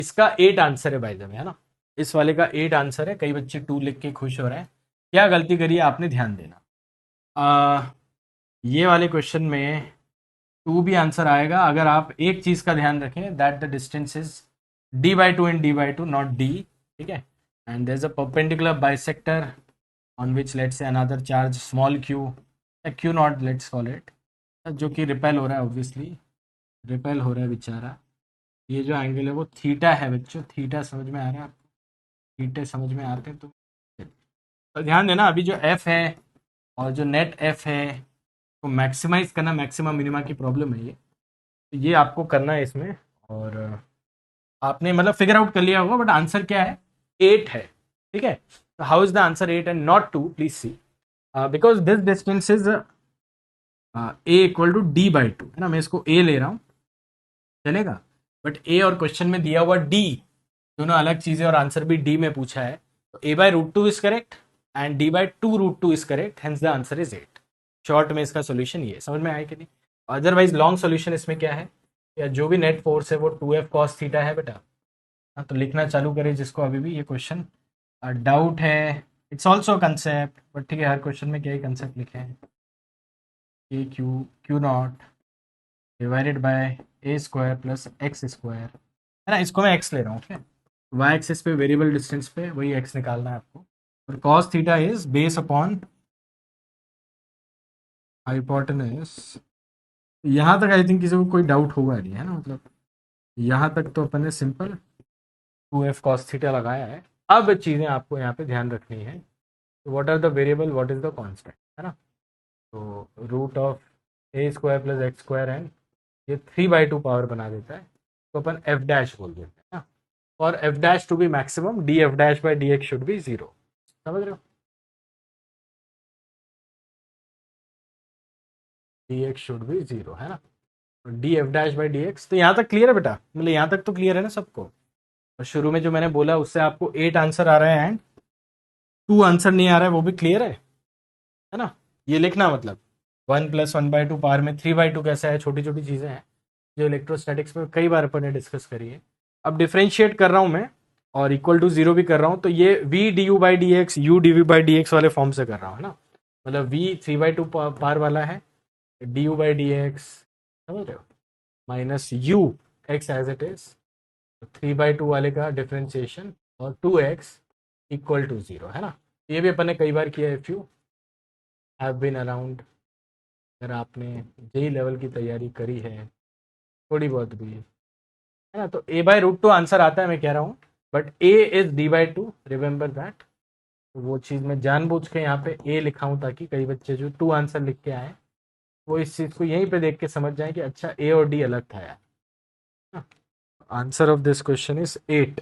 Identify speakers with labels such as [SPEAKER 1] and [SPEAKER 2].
[SPEAKER 1] इसका 8 आंसर है by the way, है ना। इस वाले का 8 आंसर है। कई बच्चे 2 लिख के खुश हो रहे हैं। क्या गलती करी है आपने, ध्यान देना। ये वाले क्वेश्चन में 2 भी आंसर आएगा अगर आप एक चीज का ध्यान रखें, that the distance is d/2 and d/2 not d। ठीक है। And there is a perpendicular bisector on which let's say another charge small q, q naught let's call it, जो कि रिपेल हो रहा है, ऑब्वियसली रिपेल हो रहा है बेचारा। ये जो एंगल है वो थीटा है बच्चों। थीटा समझ में आ रहा है आपको? थीटे समझ में आते हैं तो ध्यान देना। अभी जो एफ है और जो नेट एफ है को मैक्सिमाइज करना, मैक्सिमम मिनिमा की प्रॉब्लम है ये। तो ये आपको करना है इसमें। और आपने मतलब फिगर आउट कर लिया होगा, बट आंसर क्या है, 8 है। ठीक है। तो how is the answer 8 and not 2, please see. Because this distance is a = d/2, है ना। मैं इसको a ले रहा हूँ, चलेगा। बट ए और क्वेश्चन में दिया हुआ डी, दोनों अलग चीजें, और आंसर भी डी में पूछा है। तो a/√2 is correct and d/2√2 is correct, hence the answer is 8। Short में इसका सोल्यूशन ये समझ में आया कि नहीं। अदरवाइज लॉन्ग सोल्यूशन इसमें क्या है, या जो भी नेट फोर्स है वो 2f cos थीटा है बेटा। हाँ, तो लिखना चालू करें जिसको अभी भी ये क्वेश्चन डाउट है। इट्स ऑल्सो कंसेप्ट, बट ठीक है, हर क्वेश्चन में क्या ही कंसेप्ट लिखे हैं। q0 divided by a² plus x², है ना। इसको मैं x ले रहा हूँ, ठीक है। वाई एक्सिस पे वेरिएबल डिस्टेंस पे वही x निकालना है आपको। और cos theta is base upon hypotenuse. यहाँ तक आई थिंक किसी को कोई डाउट होगा नहीं, है ना। मतलब यहाँ तक तो अपन ने सिंपल 2f cos थीटा लगाया है। अब चीज़ें आपको यहाँ पे ध्यान रखनी है। What are the variable, what is the constant, है ना। तो √a² प्लस x² एंड ये 3/2 पावर बना देता है, तो अपन f डैश बोल देते हैं ना। और f dash to be maximum df'/dx should be 0। समझ रहे हो? dx शुड बी 0, है ना। df'/dx, तो यहाँ तक क्लियर है बेटा? मतलब यहाँ तक तो क्लियर है ना सबको। और शुरू में जो मैंने बोला उससे आपको 8 आंसर आ रहा है एंड 2 आंसर नहीं आ रहा है, वो भी क्लियर है ना। ये लिखना मतलब 1 + 1/2 पावर में 3/2 कैसा है, छोटी छोटी चीज़ें हैं जो इलेक्ट्रोस्टैटिक्स में कई बार अपन ने डिस्कस करी है। अब डिफ्रेंशिएट कर रहा हूँ मैं, और इक्वल टू 0 भी कर रहा हूँ, तो ये v du/dx u dv/dx वाले फॉर्म से कर रहा हूँ, है ना। मतलब v 3/2 पार वाला है, du/dx, समझ रहे हो, minus u x as it is 3/2 वाले का डिफ्रेंशिएशन, और 2x = 0, है ना। ये भी अपन ने कई बार किया है। If you have been around, अगर आपने जेई लेवल की तैयारी करी है थोड़ी बहुत भी, है ना, तो a/√2 आंसर आता है, मैं कह रहा हूँ। But a is d/2, remember that. वो चीज़ मैं जानबूझ के यहाँ पे a लिखा हूँ ताकि कई बच्चे जो 2 आंसर लिख के आए वो इस चीज़ को यहीं पे देख के समझ जाए कि अच्छा a और d अलग था यार। Answer of this question is 8।